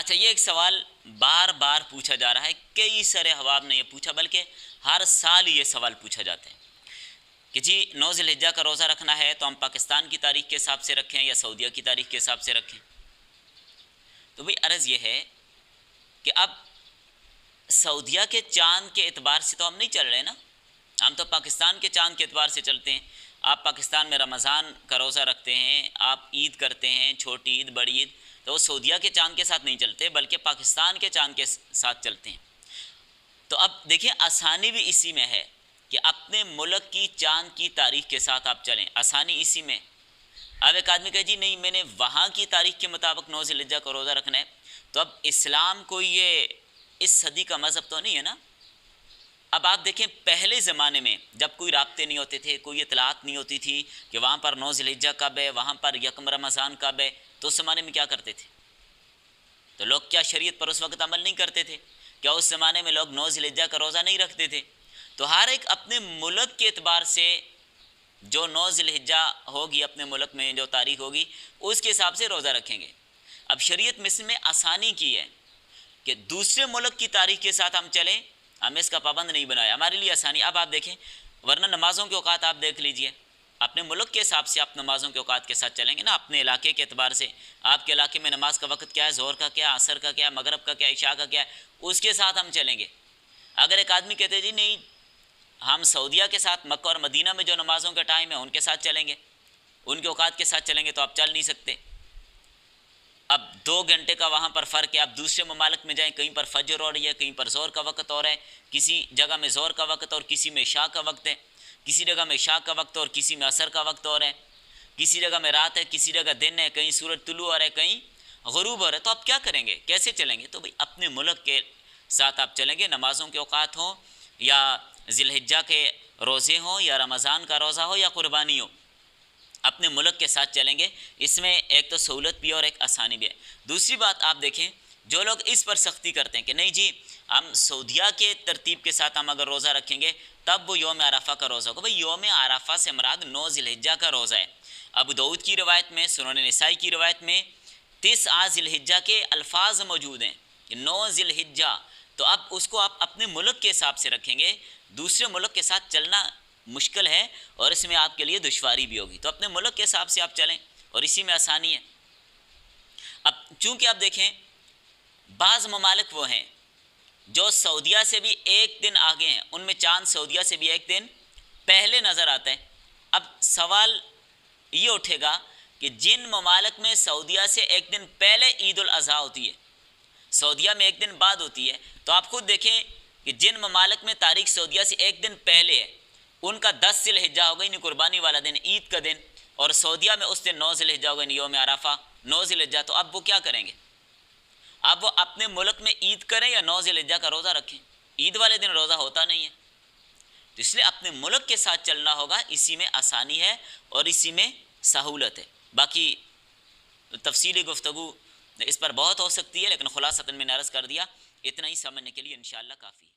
اچھا، یہ ایک سوال بار بار پوچھا جا رہا ہے، کئی سارے احباب نے یہ پوچھا، بلکہ ہر سال یہ سوال پوچھا جاتا ہے کہ جی 9 ذی الحجہ کا روزہ رکھنا ہے تو ہم پاکستان کی تاریخ کے حساب سے رکھیں یا سعودیہ کی تاریخ کے حساب سے رکھیں؟ تو بھئی عرض یہ ہے کہ اب سعودیہ کے چاند کے اعتبار سے تو ہم نہیں چل رہے نا، ہم تو پاکستان کے چاند کے اعتبار سے چلتے ہیں۔ آپ پاکستان میں رمضان کا روزہ رکھتے ہیں، آپ عید کرتے ہیں، چھوٹی عید بڑی عید، تو وہ سعودیہ کے چاند کے ساتھ نہیں چلتے بلکہ پاکستان کے چاند کے ساتھ چلتے ہیں۔ تو اب دیکھیں آسانی بھی اسی میں ہے کہ اپنے ملک کی چاند کی تاریخ کے ساتھ آپ چلیں، آسانی اسی میں۔ اب ایک آدمی کہے جی نہیں میں نے وہاں کی تاریخ کے مطابق 9 ذی الحجہ کا روزہ رکھنا ہے، تو اب اسلام کوئی یہ اس صدی کا مذہب تو نہیں ہے نا۔ اب آپ دیکھیں پہلے زمانے میں جب کوئی رابطے نہیں ہوتے تھے، کوئی اطلاعات نہیں ہوتی تھی کہ وہاں پر 9 ذی الحجہ کب ہے، وہاں پر یکم رمضان کب ہے، تو اس زمانے میں کیا کرتے تھے؟ تو لوگ کیا شریعت پر اس وقت عمل نہیں کرتے تھے؟ کیا اس زمانے میں لوگ 9 ذی الحجہ کا روزہ نہیں رکھتے تھے؟ تو ہر ایک اپنے ملک کے اعتبار سے جو 9 ذی الحجہ ہوگی، اپنے ملک میں جو تاریخ ہوگی اس کے حساب سے روزہ رکھیں گے۔ اب شریعت میں اس میں آسانی کی ہے کہ دوسرے ملک کی تاریخ کے ساتھ ہم چلیں، ہمیں اس کا پابند نہیں بنایا، ہمارے لیے آسانی۔ اب آپ دیکھیں ورنہ نمازوں کے اوقات آپ دیکھ لیجئے، اپنے ملک کے حساب سے آپ نمازوں کے اوقات کے ساتھ چلیں گے نا، اپنے علاقے کے اعتبار سے آپ کے علاقے میں نماز کا وقت کیا ہے، ظہر کا کیا، عصر کا کیا، مغرب کا کیا، عشاء کا کیا ہے، اس کے ساتھ ہم چلیں گے۔ اگر ایک آدمی کہتے جی نہیں ہم سعودیہ کے ساتھ مکہ اور مدینہ میں جو نمازوں کا ٹائم ہے ان کے ساتھ چلیں گے، ان کے اوقات کے ساتھ چلیں گے، تو آپ چل نہیں سکتے۔ اب 2 گھنٹے کا وہاں پر فرق ہے، آپ دوسرے ممالک میں جائیں، کہیں پر فجر ہو رہی ہے، کہیں پر ظہر کا وقت ہو رہا ہے، کسی جگہ میں ظہر کا وقت اور کسی میں عشاء کا وقت ہے، کسی جگہ میں عشاء کا وقت اور کسی میں عصر کا وقت ہو رہا ہے، کسی جگہ میں رات ہے، کسی جگہ دن ہے، کہیں سورج طلوع ہو رہا ہے، کہیں غروب ہو رہا ہے، تو آپ کیا کریں گے، کیسے چلیں گے؟ تو بھئی اپنے ملک کے ساتھ آپ چلیں گے، نمازوں کے اوقات ہوں یا ذی الحجہ کے روزے ہوں یا رمضان کا روزہ ہو یا قربانی ہو، اپنے ملک کے ساتھ چلیں گے۔ اس میں ایک تو سہولت بھی اور ایک آسانی بھی ہے۔ دوسری بات آپ دیکھیں جو لوگ اس پر سختی کرتے ہیں کہ نہیں جی ہم سعودیہ کے ترتیب کے ساتھ ہم اگر روزہ رکھیں گے تب وہ یوم عرفہ کا روزہ ہوگا۔ بھئی یوم عرفہ سے مراد 9 ذی الحجہ کا روزہ ہے۔ ابو داؤد کی روایت میں، سنن نسائی کی روایت میں 9 ذی الحجہ کے الفاظ موجود ہیں کہ 9 ذی الحجہ، تو اب اس کو آپ اپنے ملک کے حساب سے رکھیں گے، دوسرے ملک کے ساتھ چلنا مشکل ہے اور اس میں آپ کے لیے دشواری بھی ہوگی، تو اپنے ملک کے حساب سے آپ چلیں اور اسی میں آسانی ہے۔ اب چونکہ آپ دیکھیں بعض ممالک وہ ہیں جو سعودیہ سے بھی ایک دن آگے ہیں، ان میں چاند سعودیہ سے بھی ایک دن پہلے نظر آتا ہے۔ اب سوال یہ اٹھے گا کہ جن ممالک میں سعودیہ سے ایک دن پہلے عید الاضحیٰ ہوتی ہے، سعودیہ میں ایک دن بعد ہوتی ہے، تو آپ خود دیکھیں کہ جن ممالک میں تاریخ سعودیہ سے ایک دن پہلے ہے ان کا 10 ذی الحجہ ہوگا یعنی قربانی والا دن، عید کا دن، اور سعودیہ میں اس دن 9 ذی الحجہ ہوگا یعنی یوم عرفہ 9 ذی الحجہ۔ تو اب وہ کیا کریں گے؟ اب وہ اپنے ملک میں عید کریں یا 9 ذی الحجہ کا روزہ رکھیں؟ عید والے دن روزہ ہوتا نہیں ہے، تو اس لیے اپنے ملک کے ساتھ چلنا ہوگا، اسی میں آسانی ہے اور اسی میں سہولت ہے۔ باقی تفصیلی گفتگو اس پر بہت ہو سکتی ہے، لیکن خلاصتاً میں نے عرض کر دیا، اتنا ہی سمجھنے کے لیے انشاءاللہ کافی ہے۔